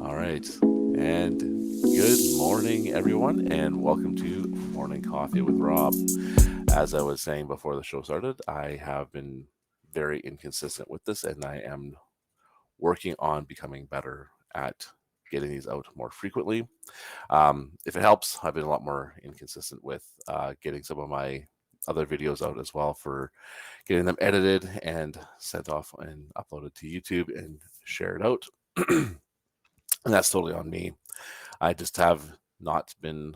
All right. And good morning, everyone, and welcome to Morning Coffee with Rob. As I was saying before the show started, I have been very inconsistent with this, and I am working on becoming better at getting these out more frequently. If it helps, I've been a lot more inconsistent with getting some of my other videos out as well for getting them edited and sent off and uploaded to YouTube and shared out. And that's totally on me. I just have not been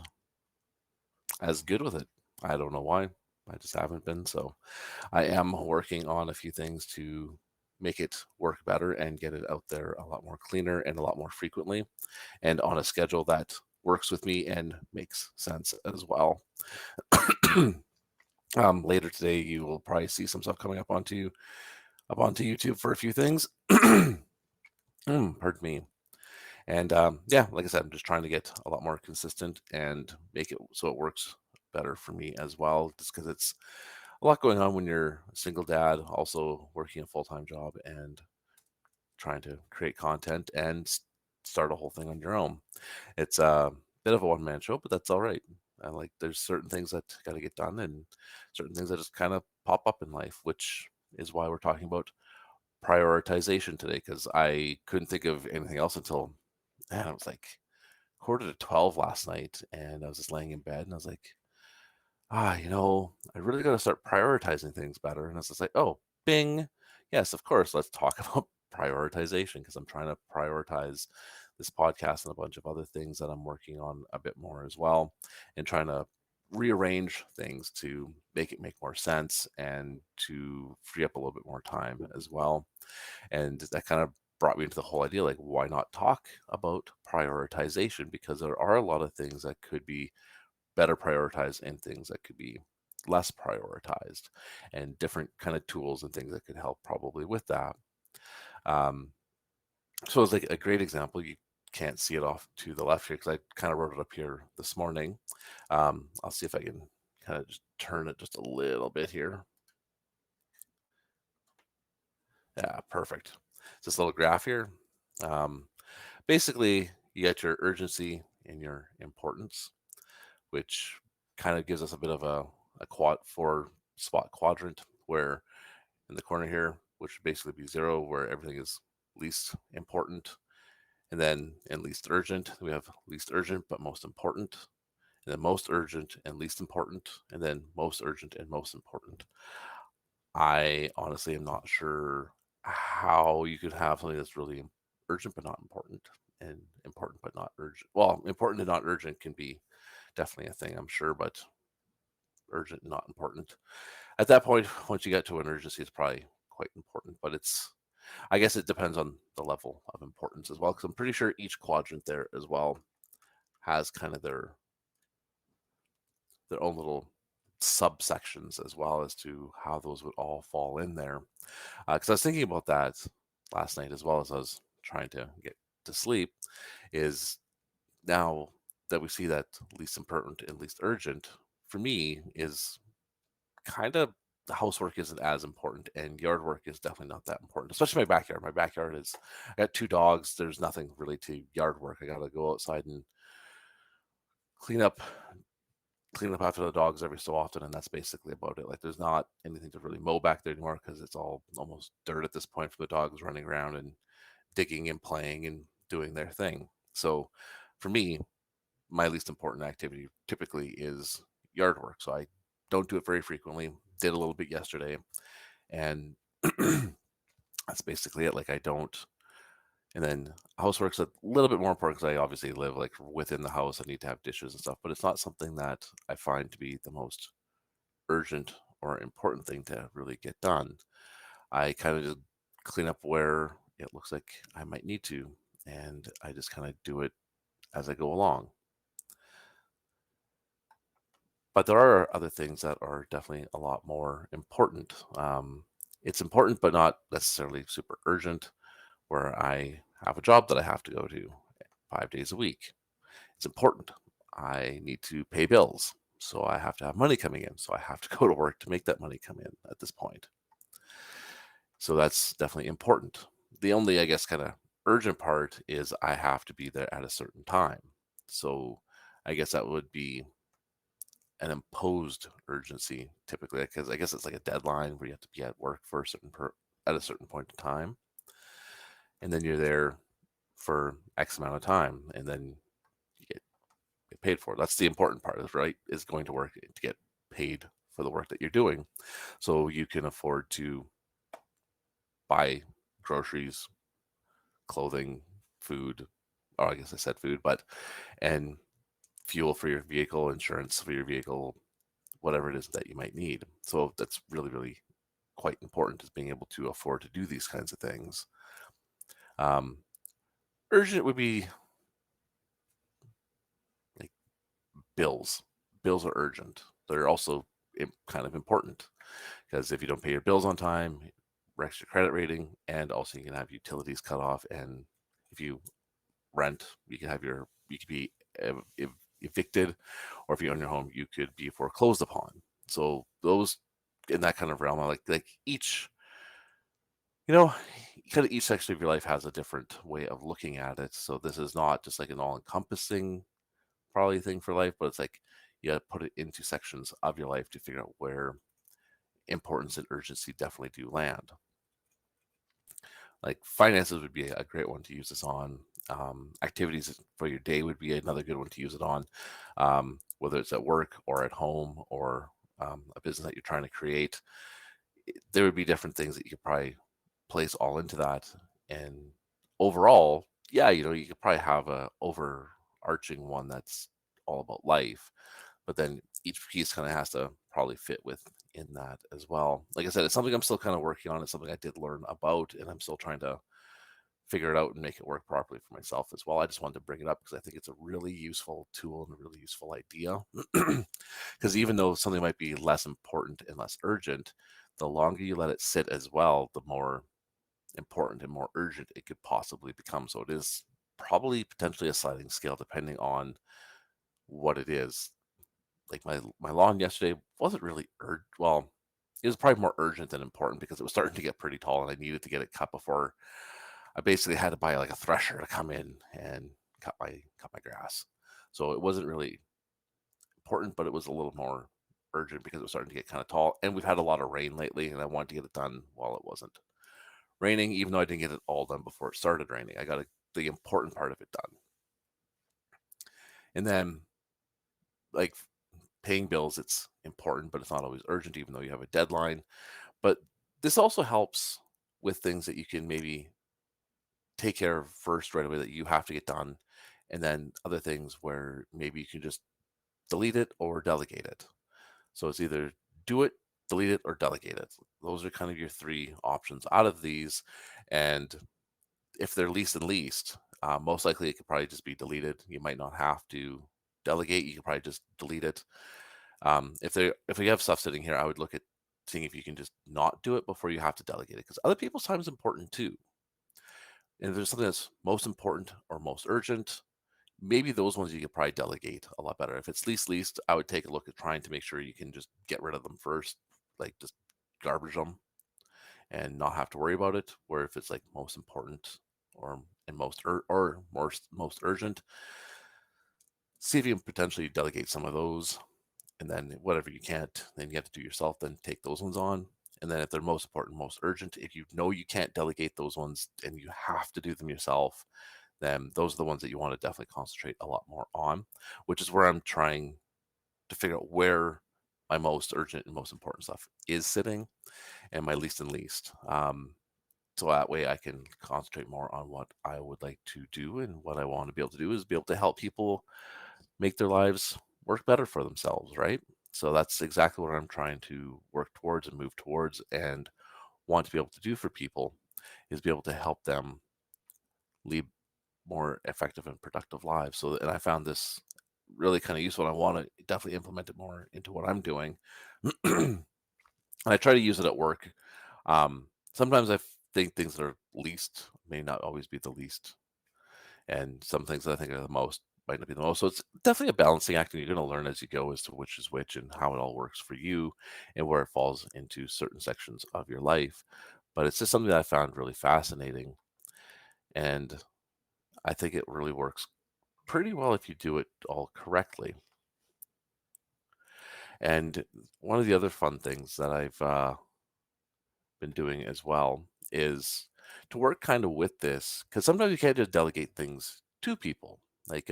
as good with it. I don't know why. I just haven't been. So I am working on a few things to make it work better and get it out there a lot more cleaner and a lot more frequently and on a schedule that works with me and makes sense as well. Later today, you will probably see some stuff coming up onto YouTube for a few things. Pardon me. And yeah, like I said, I'm just trying to get a lot more consistent and make it so it works better for me as well, just because it's a lot going on when you're a single dad, also working a full-time job and trying to create content and start a whole thing on your own. It's a bit of a one-man show, but that's all right. I like there's certain things that got to get done and certain things that just kind of pop up in life, which is why we're talking about prioritization today, because I couldn't think of anything else until man, it was like quarter to 12 last night, and I was just laying in bed, and I was like, I really got to start prioritizing things better. And I was just like, oh, bing. Yes, of course. Let's talk about prioritization because I'm trying to prioritize this podcast and a bunch of other things that I'm working on a bit more as well, and trying to rearrange things to make it make more sense and to free up a little bit more time as well. And that kind of brought me into the whole idea like, why not talk about prioritization? Because there are a lot of things that could be better prioritized and things that could be less prioritized, and different kind of tools and things that could help probably with that. Um, so it's like a great example. You can't see it off to the left here because I kind of wrote it up here this morning. I'll see if I can kind of just turn it just a little bit here. Yeah, perfect. It's this little graph here. Um, Basically, you got your urgency and your importance, which kind of gives us a bit of a quad four spot quadrant where in the corner here, which would basically be zero, where everything is least important. And then in least urgent, we have least urgent but most important. And then most urgent and least important. And then most urgent and most important. I honestly am not sure how you could have something that's really urgent but not important, and important but not urgent. Well, important and not urgent can be definitely a thing, I'm sure, but urgent and not important. At that point, once you get to an urgency, it's probably quite important, but I guess it depends on the level of importance as well, because I'm pretty sure each quadrant there as well has kind of their own little subsections as well as to how those would all fall in there. Because I was thinking about that last night as well as I was trying to get to sleep. Is now that we see that least important and least urgent for me is kind of the housework isn't as important and yard work is definitely not that important, especially my backyard. My backyard is I got two dogs. There's nothing really to yard work. I gotta go outside and clean up clean up after the dogs every so often, and that's basically about it. Like there's not anything to really mow back there anymore because it's all almost dirt at this point from the dogs running around and digging and playing and doing their thing. So for me, my least important activity typically is yard work. So I don't do it very frequently. Did a little bit yesterday, and that's basically it. Like I don't. And then housework's a little bit more important because I obviously live like within the house. I need to have dishes and stuff, but it's not something that I find to be the most urgent or important thing to really get done. I kind of just clean up where it looks like I might need to, and I just kind of do it as I go along. But there are other things that are definitely a lot more important. It's important, but not necessarily super urgent, where I have a job that I have to go to 5 days a week. It's important. I need to pay bills. So I have to have money coming in. So I have to go to work to make that money come in at this point. So that's definitely important. The only, I guess, kind of urgent part is I have to be there at a certain time. So I guess that would be an imposed urgency typically, because I guess it's like a deadline where you have to be at work for a at a certain point in time, and then you're there for X amount of time, and then you get paid for it. That's the important part, is right, is going to work to get paid for the work that you're doing, so you can afford to buy groceries, clothing, food. Oh, I guess I said food, but and fuel for your vehicle, insurance for your vehicle, whatever it is that you might need. So that's really, really quite important, is being able to afford to do these kinds of things. Um, Urgent would be like bills. Bills are urgent. They're also kind of important, because if you don't pay your bills on time, it wrecks your credit rating, and also you can have utilities cut off. And if you rent, you could be evicted, or if you own your home, you could be foreclosed upon. So those, in that kind of realm, I like each, you know, kind of each section of your life has a different way of looking at it. So this is not just like an all-encompassing probably thing for life, but it's like you got to put it into sections of your life to figure out where importance and urgency definitely do land. Like finances would be a great one to use this on. Activities for your day would be another good one to use it on, whether it's at work or at home, or a business that you're trying to create. There would be different things that you could probably place all into that. And overall, yeah, you could probably have a overarching one that's all about life, but then each piece kind of has to probably fit within that as well. Like I said, it's something I'm still kind of working on. It's something I did learn about, and I'm still trying to figure it out and make it work properly for myself as well. I just wanted to bring it up because I think it's a really useful tool and a really useful idea. Because even though something might be less important and less urgent, the longer you let it sit as well, the more important and more urgent it could possibly become. So it is probably potentially a sliding scale depending on what it is. Like my lawn yesterday wasn't really urgent. Well, it was probably more urgent than important because it was starting to get pretty tall and I needed to get it cut before I basically had to buy like a thresher to come in and cut my grass. So it wasn't really important, but it was a little more urgent because it was starting to get kind of tall. And we've had a lot of rain lately, and I wanted to get it done while it wasn't raining, even though I didn't get it all done before it started raining. I got the important part of it done. And then, like paying bills, it's important, but it's not always urgent, even though you have a deadline. But this also helps with things that you can maybe take care of first right away that you have to get done. And then other things where maybe you can just delete it or delegate it. So it's either do it, delete it, or delegate it. Those are kind of your three options out of these. And if they're least and least, most likely it could probably just be deleted. You might not have to delegate. You could probably just delete it. If we have stuff sitting here, I would look at seeing if you can just not do it before you have to delegate it, because other people's time is important too. And if there's something that's most important or most urgent, maybe those ones you could probably delegate a lot better. If it's least, I would take a look at trying to make sure you can just get rid of them first, like just garbage them and not have to worry about it. Where if it's like most important or and most urgent, see if you can potentially delegate some of those, and then whatever you can't, then you have to do yourself. Then take those ones on. And then if they're most important, most urgent, if you know you can't delegate those ones and you have to do them yourself, then those are the ones that you want to definitely concentrate a lot more on, which is where I'm trying to figure out where my most urgent and most important stuff is sitting, and my least and least. So that way I can concentrate more on what I would like to do, and what I want to be able to do is be able to help people make their lives work better for themselves, right? So that's exactly what I'm trying to work towards and move towards, and want to be able to do for people, is be able to help them lead more effective and productive lives. So, and I found this really kind of useful. And I want to definitely implement it more into what I'm doing. And I try to use it at work. Sometimes think things that are least may not always be the least, and some things that I think are the most might not be the most. So it's definitely a balancing act, and you're going to learn as you go as to which is which and how it all works for you and where it falls into certain sections of your life. But it's just something that I found really fascinating. And I think it really works pretty well if you do it all correctly. And one of the other fun things that I've been doing as well is to work kind of with this, because sometimes you can't just delegate things to people, like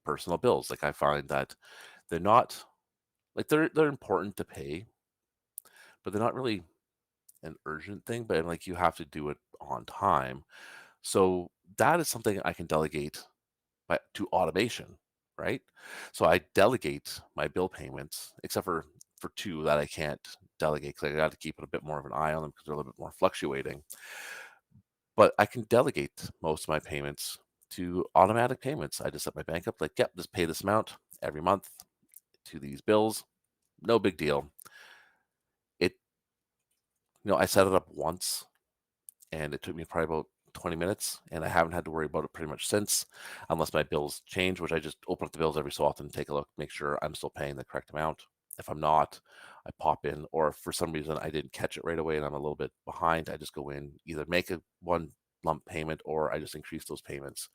personal bills. Like I find that they're not like they're important to pay, but they're not really an urgent thing. But like you have to do it on time. So that is something I can delegate to automation, right? So I delegate my bill payments, except for two that I can't delegate because I got to keep a bit more of an eye on them because they're a little bit more fluctuating. But I can delegate most of my payments to automatic payments. I just set my bank up like, yep, just pay this amount every month to these bills. No big deal. It, I set it up once and it took me probably about 20 minutes, and I haven't had to worry about it pretty much since, unless my bills change, which I just open up the bills every so often, take a look, make sure I'm still paying the correct amount. If I'm not, I pop in, or if for some reason I didn't catch it right away and I'm a little bit behind, I just go in, either make a one lump payment or I just increase those payments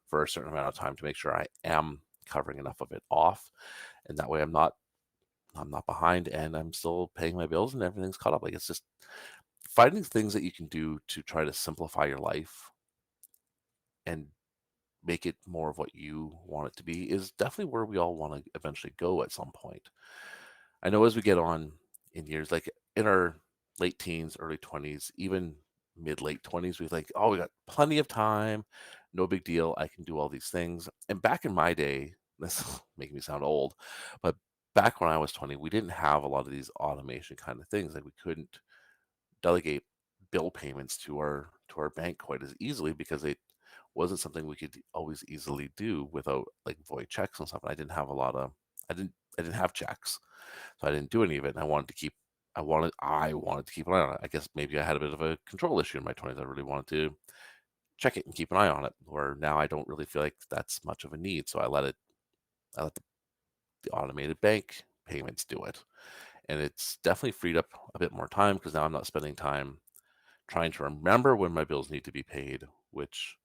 for a certain amount of time to make sure I am covering enough of it off. And that way I'm not behind and I'm still paying my bills and everything's caught up. Like it's just finding things that you can do to try to simplify your life and make it more of what you want it to be is definitely where we all want to eventually go at some point. I know as we get on in years, like in our late teens, early 20s, even mid late 20s, we think, oh, we got plenty of time, no big deal. I can do all these things. And back in my day, this is making me sound old, but back when I was 20, we didn't have a lot of these automation kind of things. Like we couldn't delegate bill payments to our bank quite as easily because it wasn't something we could always easily do without like void checks and stuff. And I didn't have checks, so I didn't do any of it. And I wanted to keep an eye on it. I guess maybe I had a bit of a control issue in my 20s. I really wanted to check it and keep an eye on it. Where now I don't really feel like that's much of a need. So I let the automated bank payments do it. And it's definitely freed up a bit more time because now I'm not spending time trying to remember when my bills need to be paid, which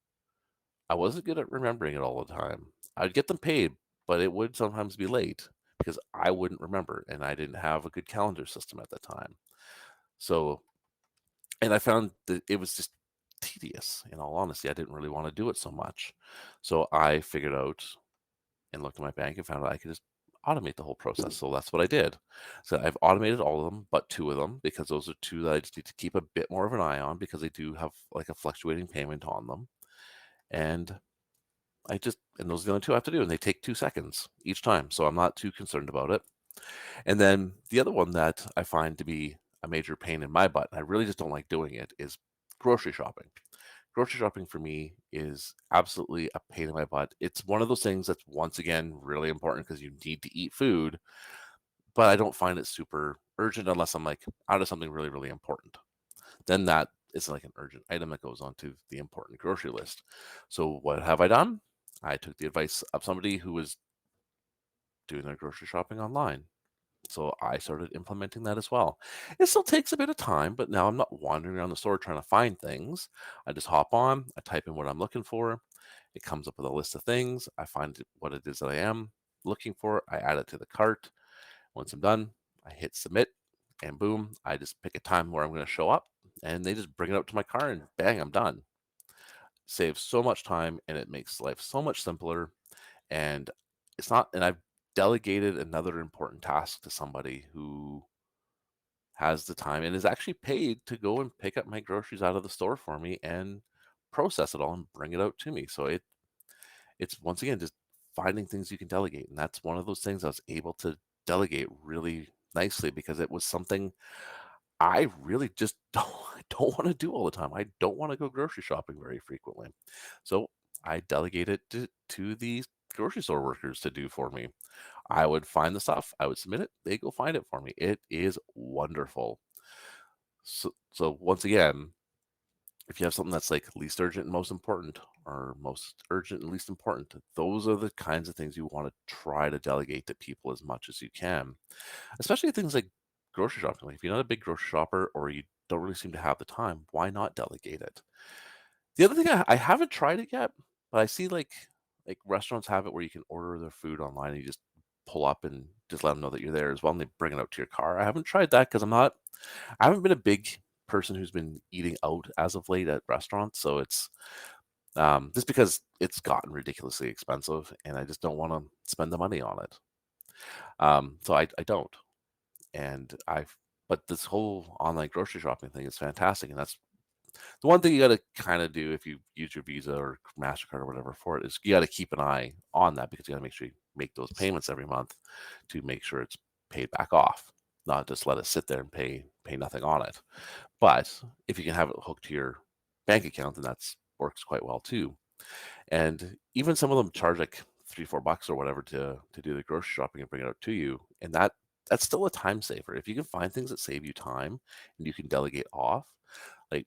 I wasn't good at remembering it all the time. I'd get them paid, but it would sometimes be late because I wouldn't remember and I didn't have a good calendar system at the time. So, and I found that it was just tedious. In all honesty, I didn't really want to do it so much. So I figured out and looked at my bank and found out I could just automate the whole process. So that's what I did. So I've automated all of them, but two of them, because those are two that I just need to keep a bit more of an eye on because they do have like a fluctuating payment on them. And and those are the only two I have to do, and they take 2 seconds each time. So I'm not too concerned about it. And then the other one that I find to be a major pain in my butt, and I really just don't like doing it, is grocery shopping. Grocery shopping for me is absolutely a pain in my butt. It's one of those things that's once again really important because you need to eat food, but I don't find it super urgent unless I'm like out of something really, really important. Then that is like an urgent item that goes onto the important grocery list. So what have I done? I took the advice of somebody who was doing their grocery shopping online. So I started implementing that as well. It still takes a bit of time, but now I'm not wandering around the store trying to find things. I just hop on, I type in what I'm looking for. It comes up with a list of things. I find what it is that I am looking for. I add it to the cart. Once I'm done, I hit submit and boom, I just pick a time where I'm going to show up and they just bring it up to my car and bang, I'm done. Saves so much time and it makes life so much simpler. And I've delegated another important task to somebody who has the time and is actually paid to go and pick up my groceries out of the store for me and process it all and bring it out to me. So it's once again just finding things you can delegate. And that's one of those things I was able to delegate really nicely because it was something I really just don't want to do all the time. I don't want to go grocery shopping very frequently. So I delegate it to the grocery store workers to do for me. I would find the stuff, I would submit it, they go find it for me. It is wonderful. So once again, if you have something that's like least urgent and most important, or most urgent and least important, those are the kinds of things you want to try to delegate to people as much as you can, especially things like grocery shopping. Like if you're not a big grocery shopper or you don't really seem to have the time, why not delegate it? The other thing I haven't tried it yet, but I see like restaurants have it where you can order their food online and you just pull up and just let them know that you're there as well, and they bring it out to your car. I haven't tried that because I haven't been a big person who's been eating out as of late at restaurants, so it's, just because it's gotten ridiculously expensive, and I just don't wanna spend the money on it. So I don't, and I've but this whole online grocery shopping thing is fantastic, and that's the one thing you gotta kinda do if you use your Visa or MasterCard or whatever for it is you gotta keep an eye on that because you gotta make sure you make those payments every month to make sure it's paid back off, not just let it sit there and pay nothing on it. But if you can have it hooked to your bank account, then that's works quite well too. And even some of them charge like 3, $4 or whatever to do the grocery shopping and bring it out to you, and that's still a time saver. If you can find things that save you time and you can delegate off, like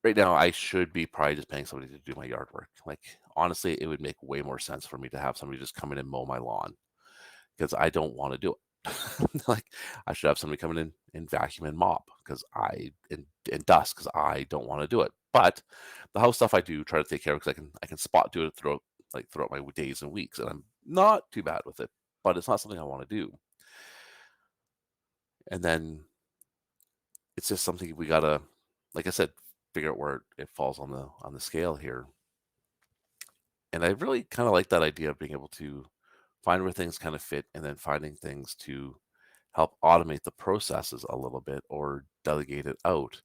right now, I should be probably just paying somebody to do my yard work. Like, honestly, it would make way more sense for me to have somebody just come in and mow my lawn because I don't want to do it. Like, I should have somebody come in and vacuum and mop because and dust because I don't want to do it. But the house stuff I do try to take care of because I can spot do it throughout my days and weeks, and I'm not too bad with it. But it's not something I want to do. And then it's just something we gotta, like I said, figure out where it falls on the scale here. And I really kind of like that idea of being able to find where things kind of fit and then finding things to help automate the processes a little bit or delegate it out.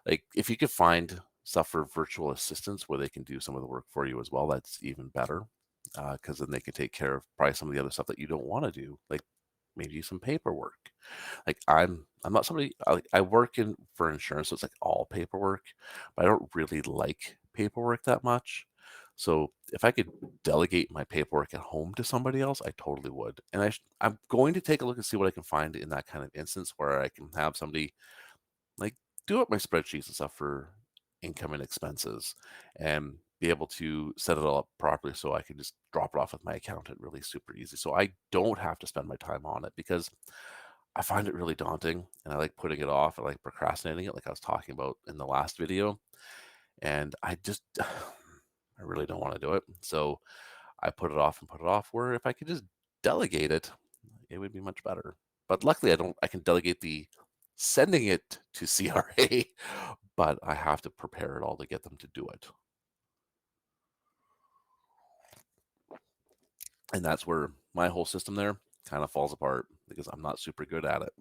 Like if you could find stuff for virtual assistants where they can do some of the work for you as well, that's even better. Because then they can take care of probably some of the other stuff that you don't want to do, like maybe some paperwork. Like I'm not somebody I work in for insurance, so it's like all paperwork, but I don't really like paperwork that much. So if I could delegate my paperwork at home to somebody else, I totally would. And I'm going to take a look and see what I can find in that kind of instance where I can have somebody like do up my spreadsheets and stuff for income and expenses and be able to set it all up properly so I can just drop it off with my accountant really super easy. So I don't have to spend my time on it because I find it really daunting and I like putting it off. I like procrastinating it, like I was talking about in the last video. And I just, I really don't want to do it. So I put it off and put it off. Where if I could just delegate it, it would be much better. But luckily, I can delegate the sending it to CRA, but I have to prepare it all to get them to do it. And that's where my whole system there kind of falls apart because I'm not super good at it.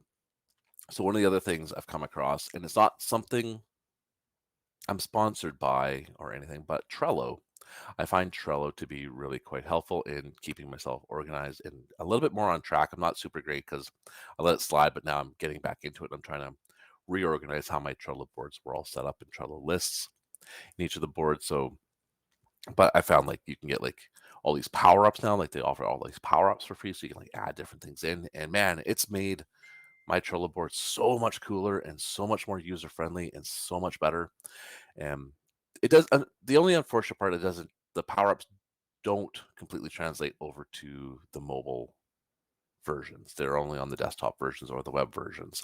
So one of the other things I've come across, and it's not something I'm sponsored by or anything, but Trello. I find Trello to be really quite helpful in keeping myself organized and a little bit more on track. I'm not super great because I let it slide, but now I'm getting back into it. I'm trying to reorganize how my Trello boards were all set up in Trello lists in each of the boards. So, but I found like you can get like all these power ups now, like they offer all these power ups for free. So you can like add different things in. And man, it's made my Trello board so much cooler and so much more user friendly and so much better. And it does the only unfortunate part, it doesn't the power-ups don't completely translate over to the mobile versions. They're only on the desktop versions or the web versions,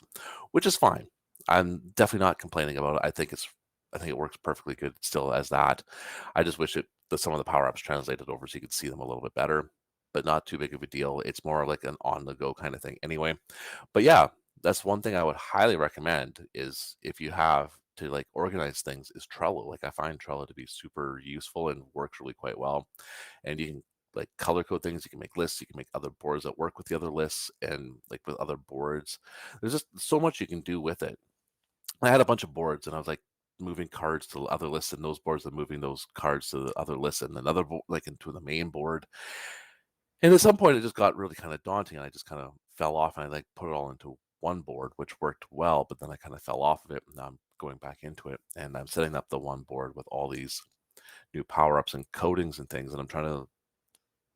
which is fine. I'm definitely not complaining about it. I think it works perfectly good still as that. I just wish it that some of the power-ups translated over so you could see them a little bit better, but not too big of a deal. It's more like an on-the-go kind of thing anyway. But yeah, that's one thing I would highly recommend is if you have to like organize things is Trello. Like I find Trello to be super useful and works really quite well. And you can like color code things, you can make lists, you can make other boards that work with the other lists and like with other boards. There's just so much you can do with it. I had a bunch of boards and I was like moving cards to other lists and those boards and moving those cards to the other lists and another like into the main board. And at some point, it just got really kind of daunting, and I just kind of fell off, and I like put it all into one board, which worked well, but then I kind of fell off of it, and now I'm going back into it, and I'm setting up the one board with all these new power ups and coatings and things, and I'm trying to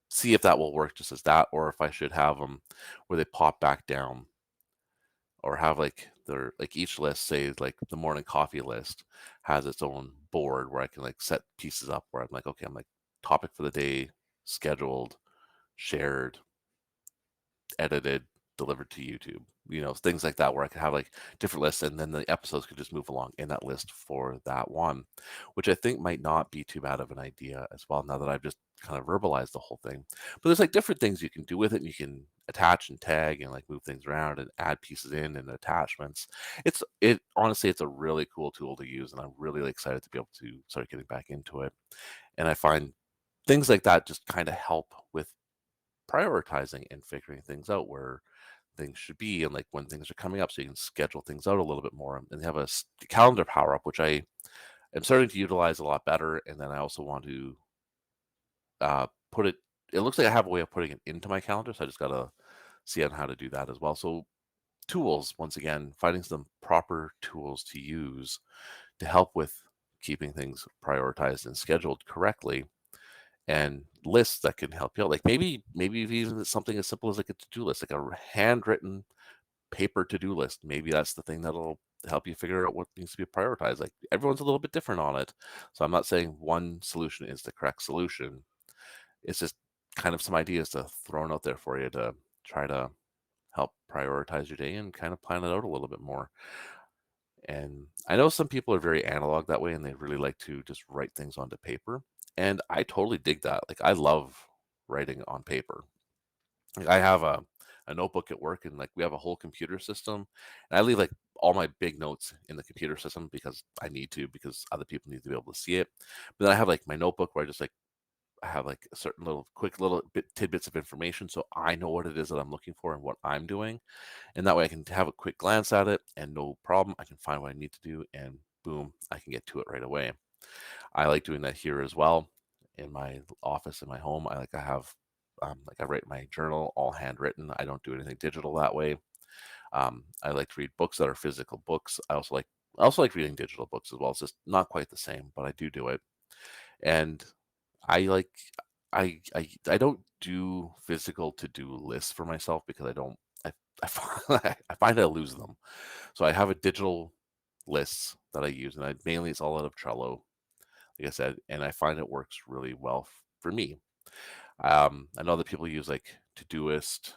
see if that will work just as that, or if I should have them where they pop back down, or have like their like each list, say like the morning coffee list has its own board where I can like set pieces up where I'm like, okay, I'm like topic for the day, scheduled, shared, edited, delivered to YouTube. things like that where I could have like different lists and then the episodes could just move along in that list for that one, which I think might not be too bad of an idea as well now that I've just kind of verbalized the whole thing. But there's like different things you can do with it, and you can attach and tag and like move things around and add pieces in and attachments. It honestly, it's a really cool tool to use, and I'm really excited to be able to start getting back into it. And I find things like that just kind of help with prioritizing and figuring things out where things should be and like when things are coming up so you can schedule things out a little bit more and have a calendar power up, which I am starting to utilize a lot better. And then I also want to put it looks like I have a way of putting it into my calendar, so I just gotta see on how to do that as well. So tools, once again, finding some proper tools to use to help with keeping things prioritized and scheduled correctly, and lists that can help you out. Like maybe even it's something as simple as like a to-do list, like a handwritten paper to-do list. Maybe that's the thing that'll help you figure out what needs to be prioritized. Like everyone's a little bit different on it. So I'm not saying one solution is the correct solution. It's just kind of some ideas to thrown out there for you to try to help prioritize your day and kind of plan it out a little bit more. And I know some people are very analog that way and they really like to just write things onto paper. And I totally dig that. Like I love writing on paper. Like I have a notebook at work and like we have a whole computer system. And I leave like all my big notes in the computer system because I need to, because other people need to be able to see it. But then I have like my notebook where I have like a certain little quick little tidbits of information so I know what it is that I'm looking for and what I'm doing. And that way I can have a quick glance at it and no problem. I can find what I need to do and boom, I can get to it right away. I like doing that here as well in my office, in my home. I have, like I write my journal all handwritten. I don't do anything digital that way. I like to read books that are physical books. I also like reading digital books as well. It's just not quite the same, but I do it. And I like I don't do physical to-do lists for myself because I find I find I lose them. So I have a digital lists that I use, and I mainly it's all out of Trello, like I said, and I find it works really well for me. I know that people use like Todoist.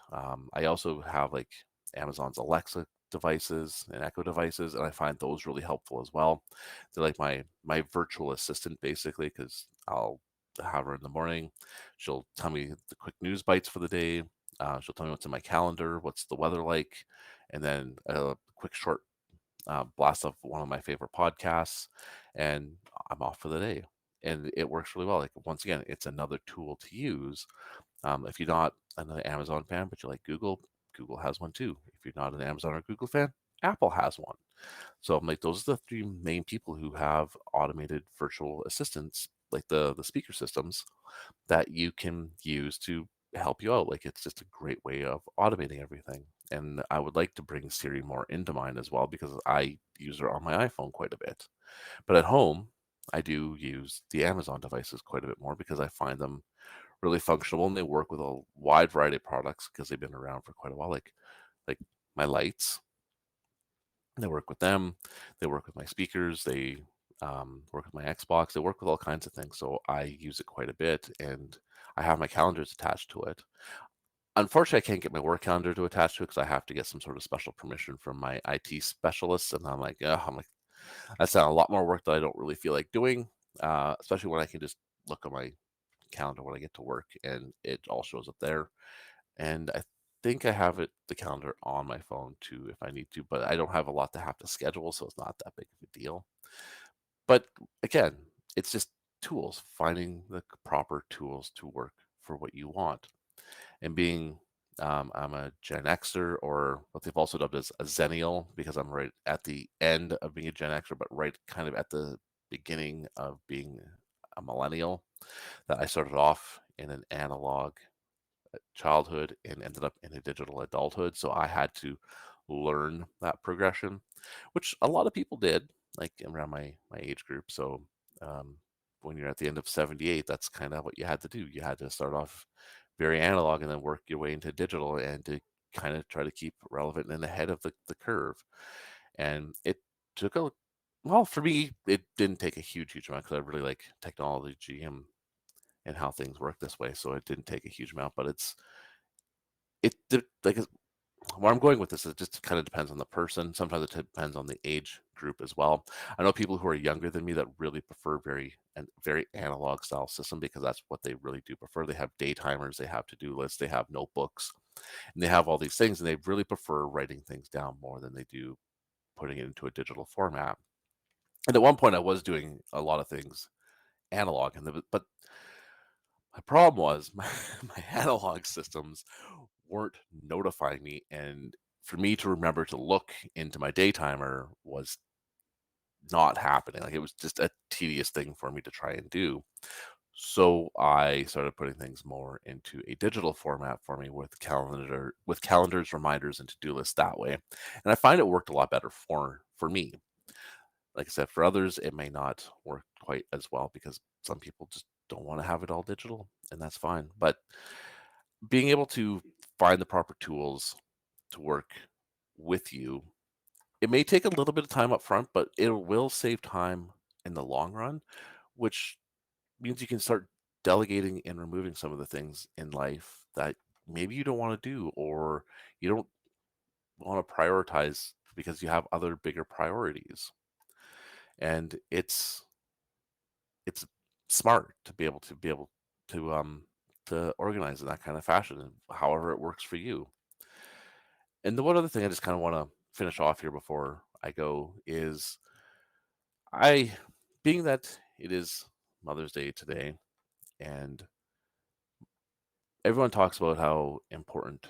I also have like Amazon's Alexa devices and Echo devices, and I find those really helpful as well. They're like my virtual assistant basically, because I'll have her in the morning. She'll tell me the quick news bites for the day. She'll tell me what's in my calendar, what's the weather like, and then a quick short blast of one of my favorite podcasts, and I'm off for the day. And it works really well. Like once again, it's another tool to use. If you're not an Amazon fan, but you like Google, Google has one too. If you're not an Amazon or Google fan, Apple has one. So I'm like, those are the three main people who have automated virtual assistants, like the speaker systems that you can use to help you out. Like it's just a great way of automating everything. And I would like to bring Siri more into mine as well because I use her on my iPhone quite a bit. But at home, I do use the Amazon devices quite a bit more because I find them really functional and they work with a wide variety of products because they've been around for quite a while. Like my lights, they work with them. They work with my speakers. They work with my Xbox. They work with all kinds of things. So I use it quite a bit, and I have my calendars attached to it. Unfortunately, I can't get my work calendar to attach to it because I have to get some sort of special permission from my IT specialists. And I'm like, that's a lot more work that I don't really feel like doing, especially when I can just look at my calendar when I get to work and it all shows up there. And I think I have the calendar on my phone too if I need to, but I don't have a lot to have to schedule, so it's not that big of a deal. But again, it's just tools, finding the proper tools to work for what you want. And being I'm a Gen Xer, or what they've also dubbed as a Zennial, because I'm right at the end of being a Gen Xer, but right kind of at the beginning of being a millennial. That I started off in an analog childhood and ended up in a digital adulthood. So I had to learn that progression, which a lot of people did, like around my age group. So when you're at the end of 78, that's kind of what you had to do. You had to start off very analog and then work your way into digital and to kind of try to keep relevant and ahead of the curve. And it took a well, for me, it didn't take a huge amount because I really like technology and how things work this way. So it didn't take a huge amount, but it did like Where I'm going with this, it just kind of depends on the person. Sometimes it depends on the age group as well. I know people who are younger than me that really prefer very analog style system because that's what they really do prefer. They have day timers, they have to-do lists, they have notebooks, and they have all these things, and they really prefer writing things down more than they do putting it into a digital format. And at one point, I was doing a lot of things analog, but my problem was my analog systems weren't notifying me, and for me to remember to look into my day timer was not happening. Like, it was just a tedious thing for me to try and do. So I started putting things more into a digital format for me with calendars, reminders, and to-do lists that way. And I find it worked a lot better for me. Like I said, for others, it may not work quite as well because some people just don't want to have it all digital, and that's fine. But being able to find the proper tools to work with you, it may take a little bit of time up front, but it will save time in the long run, which means you can start delegating and removing some of the things in life that maybe you don't want to do, or you don't want to prioritize because you have other bigger priorities. And it's smart to be able to organize in that kind of fashion, and however it works for you. And the one other thing I just kind of want to finish off here before I go is I being that it is Mother's Day today, and everyone talks about how important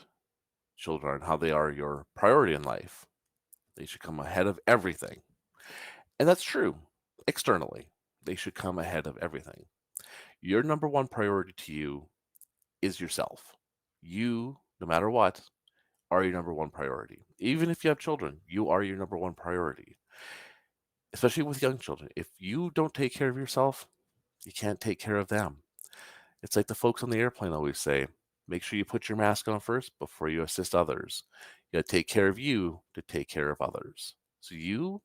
children are and how they are your priority in life. They should come ahead of everything. And that's true externally. They should come ahead of everything. Your number one priority to you is yourself. You, no matter what, are your number one priority. Even if you have children, you are your number one priority, especially with young children. If you don't take care of yourself, you can't take care of them. It's like the folks on the airplane always say, make sure you put your mask on first before you assist others. You got to take care of you to take care of others. So you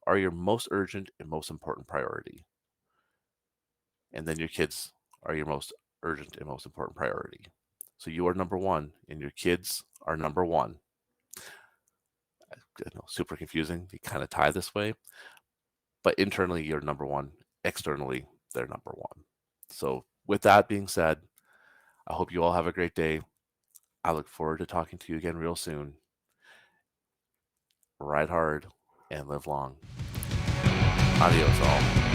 are your most urgent and most important priority. And then your kids are your most urgent and most important priority. So you are number one, and your kids are number one. I know, super confusing. You kind of tie this way, but internally you're number one. Externally, they're number one. So with that being said, I hope you all have a great day. I look forward to talking to you again real soon. Ride hard and live long. Adios, all.